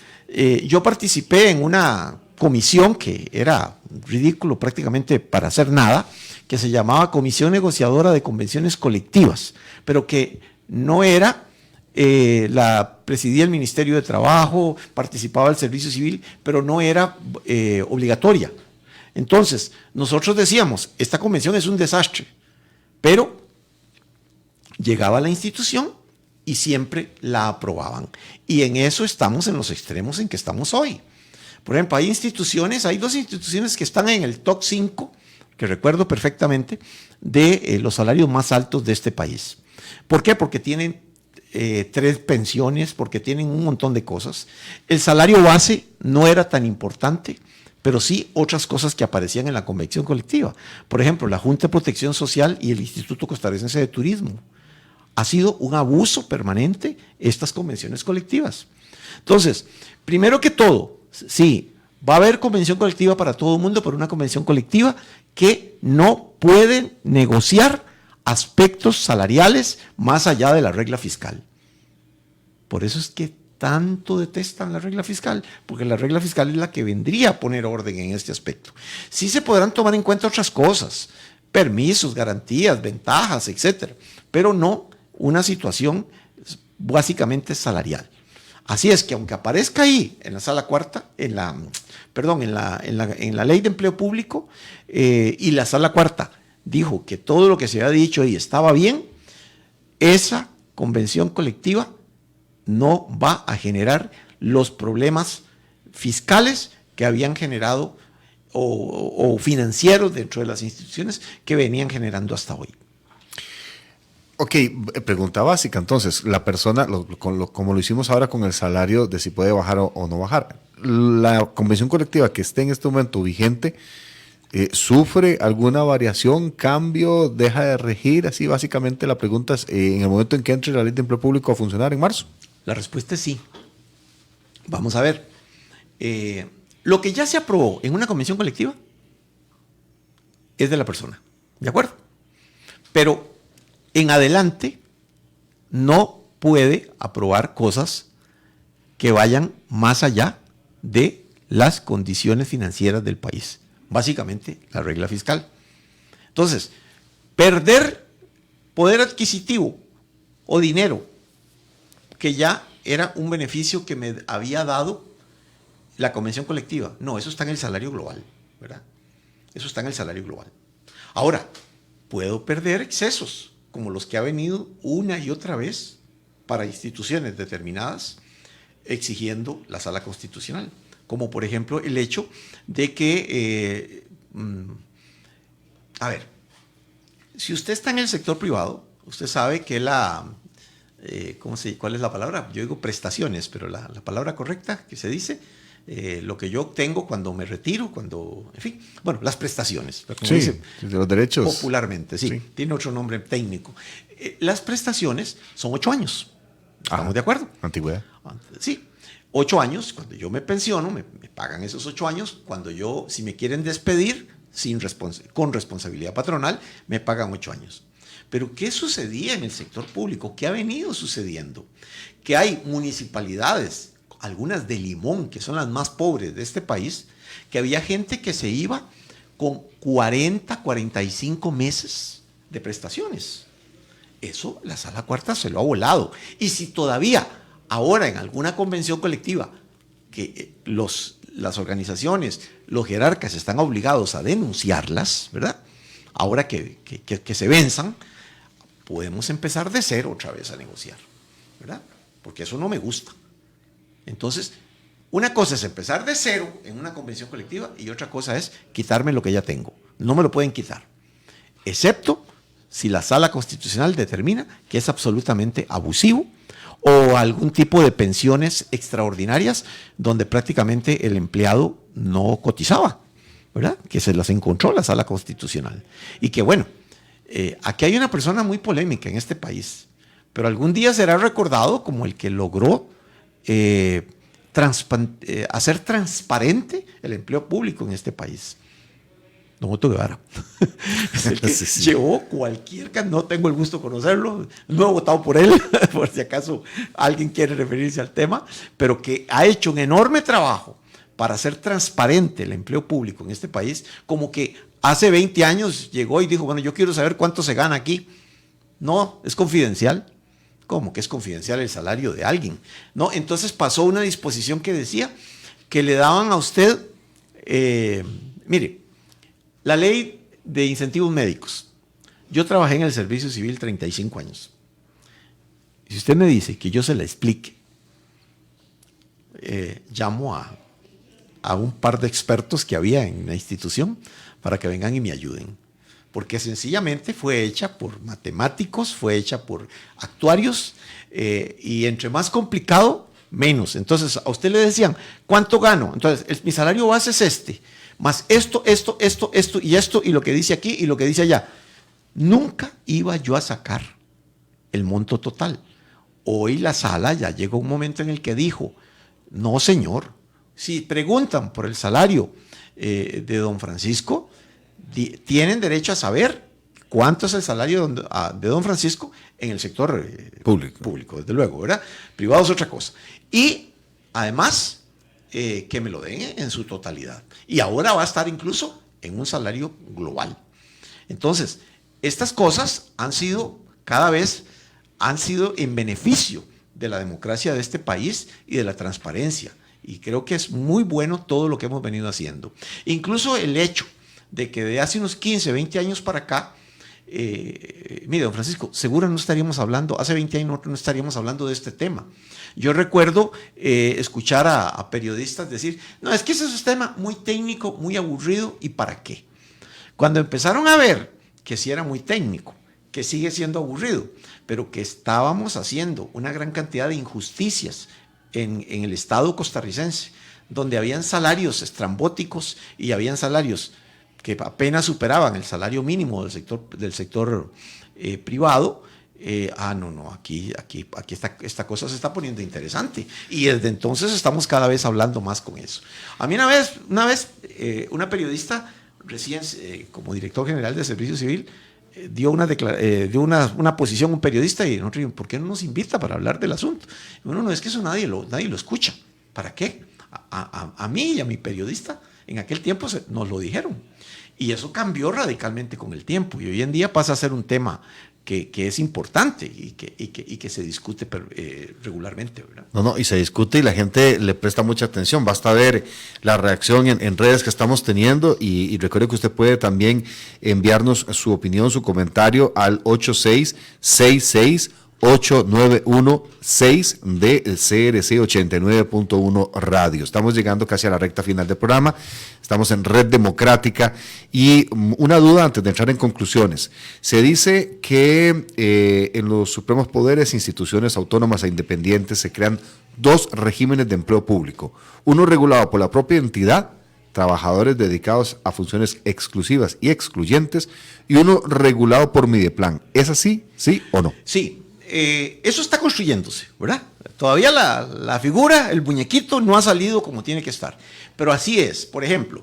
yo participé en una comisión que era ridículo prácticamente para hacer nada, que se llamaba Comisión Negociadora de Convenciones Colectivas, pero que no era, la presidía el Ministerio de Trabajo, participaba el Servicio Civil, pero no era obligatoria. Entonces, nosotros decíamos, esta convención es un desastre, pero llegaba la institución y siempre la aprobaban. Y en eso estamos en los extremos en que estamos hoy. Por ejemplo, hay 2 instituciones que están en el top 5 que recuerdo perfectamente, de los salarios más altos de este país. ¿Por qué? Porque tienen 3 pensiones, porque tienen un montón de cosas. El salario base no era tan importante, pero sí otras cosas que aparecían en la convención colectiva. Por ejemplo, la Junta de Protección Social y el Instituto Costarricense de Turismo. Ha sido un abuso permanente estas convenciones colectivas. Entonces, primero que todo, sí, va a haber convención colectiva para todo el mundo, pero una convención colectiva que no puede negociar aspectos salariales más allá de la regla fiscal. Por eso es que tanto detestan la regla fiscal, porque la regla fiscal es la que vendría a poner orden en este aspecto. Sí se podrán tomar en cuenta otras cosas, permisos, garantías, ventajas, etcétera, pero no una situación básicamente salarial. Así es que aunque aparezca ahí en la sala cuarta, en la ley de empleo público, y la sala cuarta dijo que todo lo que se había dicho ahí estaba bien, esa convención colectiva no va a generar los problemas fiscales que habían generado o financieros dentro de las instituciones que venían generando hasta hoy. Ok, pregunta básica entonces, la persona, como lo hicimos ahora con el salario de si puede bajar o no bajar, la convención colectiva que esté en este momento vigente, ¿sufre alguna variación, cambio, deja de regir? Así básicamente la pregunta es, en el momento en que entre la ley de empleo público a funcionar en marzo. La respuesta es sí. Vamos a ver. Lo que ya se aprobó en una convención colectiva es de la persona, ¿de acuerdo? Pero en adelante no puede aprobar cosas que vayan más allá de las condiciones financieras del país. Básicamente, la regla fiscal. Entonces, perder poder adquisitivo o dinero, que ya era un beneficio que me había dado la convención colectiva. No, eso está en el salario global, ¿verdad? Eso está en el salario global. Ahora, puedo perder excesos, como los que ha venido una y otra vez para instituciones determinadas exigiendo la sala constitucional, como por ejemplo el hecho de que, a ver, si usted está en el sector privado, usted sabe que ¿cuál es la palabra? Yo digo prestaciones, pero la palabra correcta que se dice, lo que yo obtengo cuando me retiro, en fin, bueno, las prestaciones. Como sí, dice de los derechos. Popularmente, sí, tiene otro nombre técnico. Las prestaciones son 8 años, ¿estamos de acuerdo? Antigüedad. Sí, 8 años, cuando yo me pensiono, me pagan esos 8 años, si me quieren despedir con responsabilidad patronal, me pagan 8 años. Pero ¿qué sucedía en el sector público? ¿Qué ha venido sucediendo? Que hay municipalidades, algunas de Limón, que son las más pobres de este país, que había gente que se iba con 40, 45 meses de prestaciones. Eso la sala cuarta se lo ha volado. Y si todavía ahora en alguna convención colectiva que las organizaciones, los jerarcas están obligados a denunciarlas, ¿verdad? Ahora que se venzan, podemos empezar de cero otra vez a negociar, ¿verdad? Porque eso no me gusta. Entonces, una cosa es empezar de cero en una convención colectiva y otra cosa es quitarme lo que ya tengo. No me lo pueden quitar, excepto si la sala constitucional determina que es absolutamente abusivo o algún tipo de pensiones extraordinarias donde prácticamente el empleado no cotizaba, ¿verdad? Que se las encontró la sala constitucional. Y que bueno, aquí hay una persona muy polémica en este país, pero algún día será recordado como el que logró hacer transparente el empleo público en este país. Don Otto Guevara. Es el que llevó no tengo el gusto de conocerlo, no he votado por él, por si acaso alguien quiere referirse al tema, pero que ha hecho un enorme trabajo para hacer transparente el empleo público en este país, como que hace 20 años llegó y dijo, bueno, yo quiero saber cuánto se gana aquí. No, es confidencial. ¿Cómo que es confidencial el salario de alguien? No, entonces pasó una disposición que decía que le daban a usted, mire, la ley de incentivos médicos. Yo trabajé en el servicio civil 35 años. Si usted me dice que yo se la explique, llamo a a un par de expertos que había en la institución para que vengan y me ayuden. Porque sencillamente fue hecha por matemáticos, fue hecha por actuarios, y entre más complicado, menos. Entonces, a usted le decían, ¿cuánto gano? Entonces, mi salario base es este, más esto, y lo que dice aquí y lo que dice allá. Nunca iba yo a sacar el monto total. Hoy la sala ya llegó un momento en el que dijo, no señor, si preguntan por el salario de don Francisco, tienen derecho a saber cuánto es el salario de don Francisco en el sector público, desde luego, ¿verdad? Privado es otra cosa. Y además, que me lo den en su totalidad. Y ahora va a estar incluso en un salario global. Entonces, estas cosas cada vez han sido en beneficio de la democracia de este país y de la transparencia. Y creo que es muy bueno todo lo que hemos venido haciendo. Incluso el hecho de que de hace unos 15, 20 años para acá, mire, don Francisco, seguro no estaríamos hablando, hace 20 años no estaríamos hablando de este tema. Yo recuerdo escuchar a periodistas decir, no, es que ese es un tema muy técnico, muy aburrido, ¿y para qué? Cuando empezaron a ver que sí era muy técnico, que sigue siendo aburrido, pero que estábamos haciendo una gran cantidad de injusticias en el Estado costarricense, donde habían salarios estrambóticos y habían salarios que apenas superaban el salario mínimo del sector privado. Aquí esta cosa se está poniendo interesante, y desde entonces estamos cada vez hablando más con eso. A mí una vez una periodista recién como director general de Servicio Civil dio una posición, un periodista, y nosotros, ¿por qué no nos invita para hablar del asunto? Y bueno, no, es que eso nadie lo escucha. ¿Para qué? A mí y a mi periodista en aquel tiempo nos lo dijeron. Y eso cambió radicalmente con el tiempo, y hoy en día pasa a ser un tema que es importante y que se discute regularmente, ¿verdad? No, y se discute y la gente le presta mucha atención. Basta ver la reacción en redes que estamos teniendo, y recuerde que usted puede también enviarnos su opinión, su comentario al 8666-8916 de CRC 89.1 Radio. Estamos llegando casi a la recta final del programa. Estamos en Red Democrática, y una duda antes de entrar en conclusiones. Se dice que en los supremos poderes, instituciones autónomas e independientes, se crean dos regímenes de empleo público. Uno regulado por la propia entidad, trabajadores dedicados a funciones exclusivas y excluyentes, y uno regulado por Mideplan. ¿Es así, sí o no? Sí. Eso está construyéndose, ¿verdad? Todavía la figura, el muñequito, no ha salido como tiene que estar. Pero así es. Por ejemplo,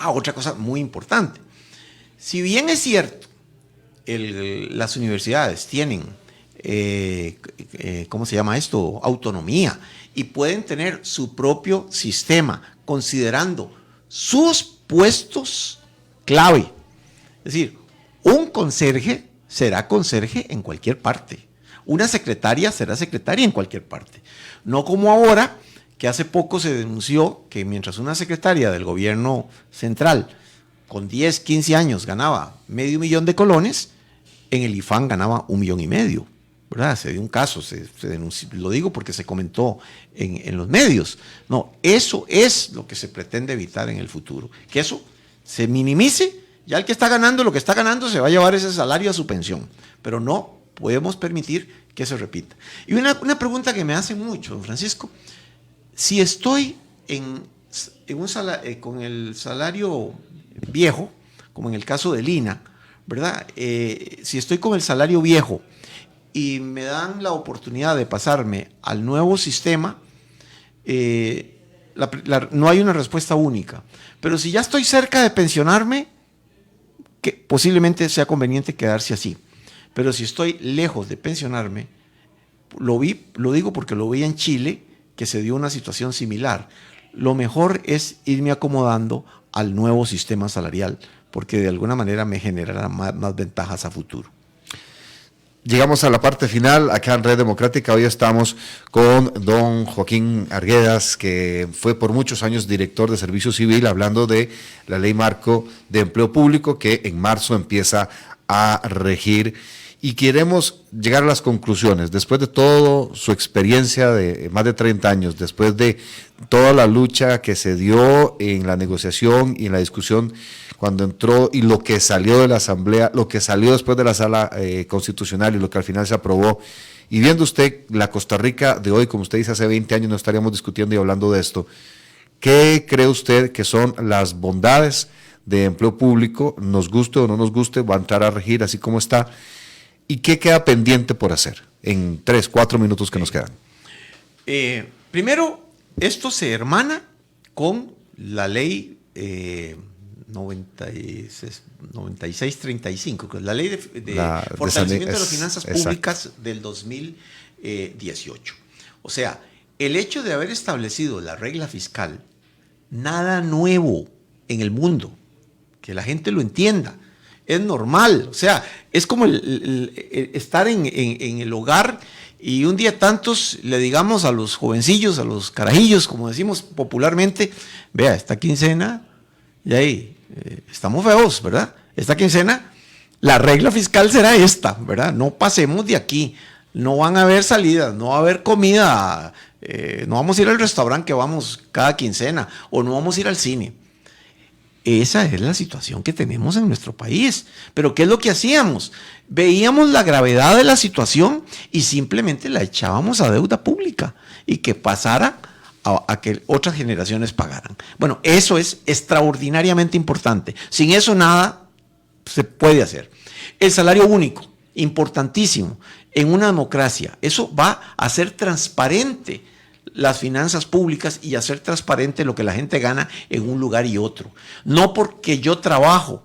otra cosa muy importante. Si bien es cierto, las universidades tienen, ¿cómo se llama esto? Autonomía, y pueden tener su propio sistema, considerando sus puestos clave. Es decir, un conserje será conserje en cualquier parte. Una secretaria será secretaria en cualquier parte. No como ahora, que hace poco se denunció que mientras una secretaria del gobierno central con 10, 15 años ganaba $500,000 de colones, en el IFAN ganaba $1,5 million, ¿verdad? Se dio un caso, se denunció, lo digo porque se comentó en los medios. No, eso es lo que se pretende evitar en el futuro, que eso se minimice. Ya el que está ganando lo que está ganando se va a llevar ese salario a su pensión, pero no podemos permitir que se repita. Y una pregunta que me hacen mucho, don Francisco: si estoy con el salario viejo, como en el caso de Lina, ¿verdad? Si estoy con el salario viejo y me dan la oportunidad de pasarme al nuevo sistema, no hay una respuesta única. Pero si ya estoy cerca de pensionarme, que posiblemente sea conveniente quedarse así. Pero si estoy lejos de pensionarme, lo digo porque lo vi en Chile, que se dio una situación similar. Lo mejor es irme acomodando al nuevo sistema salarial, porque de alguna manera me generará más ventajas a futuro. Llegamos a la parte final acá en Red Democrática. Hoy estamos con don Joaquín Arguedas, que fue por muchos años director de Servicio Civil, hablando de la Ley Marco de Empleo Público, que en marzo empieza a regir. y queremos llegar a las conclusiones, después de toda su experiencia de más de 30 años, después de toda la lucha que se dio en la negociación y en la discusión cuando entró y lo que salió de la Asamblea, lo que salió después de la Sala Constitucional y lo que al final se aprobó, y viendo usted la Costa Rica de hoy, como usted dice, hace 20 años no estaríamos discutiendo y hablando de esto, ¿qué cree usted que son las bondades de empleo público? Nos guste o no nos guste, va a entrar a regir así como está. ¿Y qué queda pendiente por hacer en 3, 4 minutos que nos quedan? Primero, esto se hermana con la ley 9635, que es la ley de fortalecimiento de las finanzas públicas del 2018. O sea, el hecho de haber establecido la regla fiscal, nada nuevo en el mundo, que la gente lo entienda. Es normal, o sea, es como el estar en el hogar y un día tantos le digamos a los jovencillos, a los carajillos, como decimos popularmente, vea, esta quincena, y ahí estamos feos, ¿verdad? Esta quincena, la regla fiscal será esta, ¿verdad? No pasemos de aquí, no van a haber salidas, no va a haber comida, no vamos a ir al restaurante que vamos cada quincena, o no vamos a ir al cine. Esa es la situación que tenemos en nuestro país. Pero ¿qué es lo que hacíamos? Veíamos la gravedad de la situación y simplemente la echábamos a deuda pública y que pasara a que otras generaciones pagaran. Bueno, eso es extraordinariamente importante. Sin eso nada se puede hacer. El salario único, importantísimo. En una democracia, eso va a ser transparente las finanzas públicas y hacer transparente lo que la gente gana en un lugar y otro. No porque yo trabajo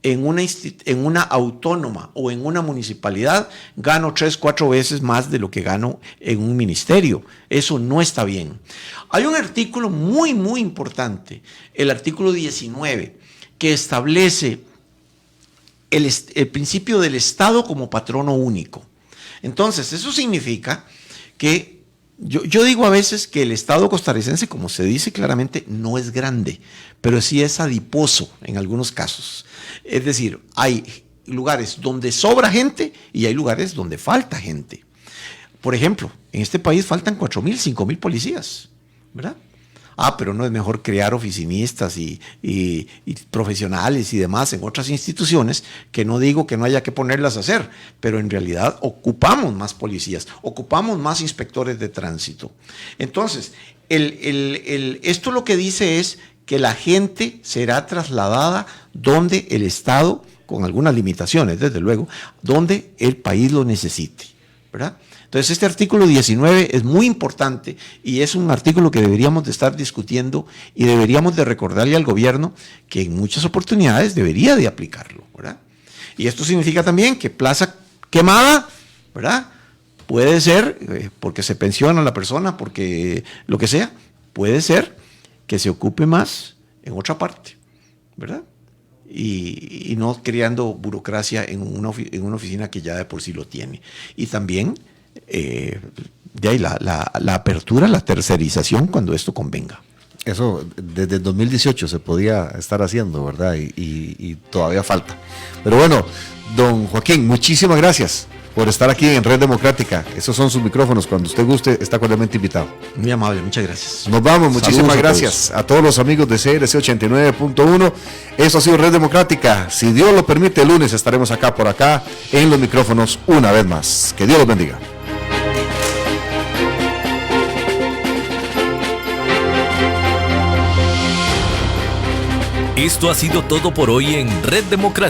en una autónoma o en una municipalidad, gano 3, 4 veces más de lo que gano en un ministerio. Eso no está bien. Hay un artículo muy, muy importante, el artículo 19, que establece el principio del Estado como patrono único. Entonces, eso significa que yo digo a veces que el Estado costarricense, como se dice claramente, no es grande, pero sí es adiposo en algunos casos. Es decir, hay lugares donde sobra gente y hay lugares donde falta gente. Por ejemplo, en este país faltan 4,000, 5,000 policías, ¿verdad? Pero no es mejor crear oficinistas y profesionales y demás en otras instituciones, que no digo que no haya que ponerlas a hacer, pero en realidad ocupamos más policías, ocupamos más inspectores de tránsito. Entonces, esto lo que dice es que la gente será trasladada donde el Estado, con algunas limitaciones, desde luego, donde el país lo necesite, ¿verdad? Entonces, este artículo 19 es muy importante y es un artículo que deberíamos de estar discutiendo y deberíamos de recordarle al gobierno que en muchas oportunidades debería de aplicarlo, ¿verdad? Y esto significa también que plaza quemada, ¿verdad? Puede ser porque se pensiona la persona, porque lo que sea, puede ser que se ocupe más en otra parte, ¿verdad? Y no creando burocracia en una oficina que ya de por sí lo tiene. Y también de ahí la apertura, la tercerización cuando esto convenga. Eso desde el 2018 se podía estar haciendo, ¿verdad? Y todavía falta. Pero bueno, don Joaquín, muchísimas gracias por estar aquí en Red Democrática. Esos son sus micrófonos. Cuando usted guste, está cordialmente invitado. Muy amable, muchas gracias. Nos vamos, muchísimas gracias a todos los amigos de CRC 89.1. Eso ha sido Red Democrática. Si Dios lo permite, el lunes estaremos por acá, en los micrófonos una vez más. Que Dios los bendiga. Esto ha sido todo por hoy en Red Democrática.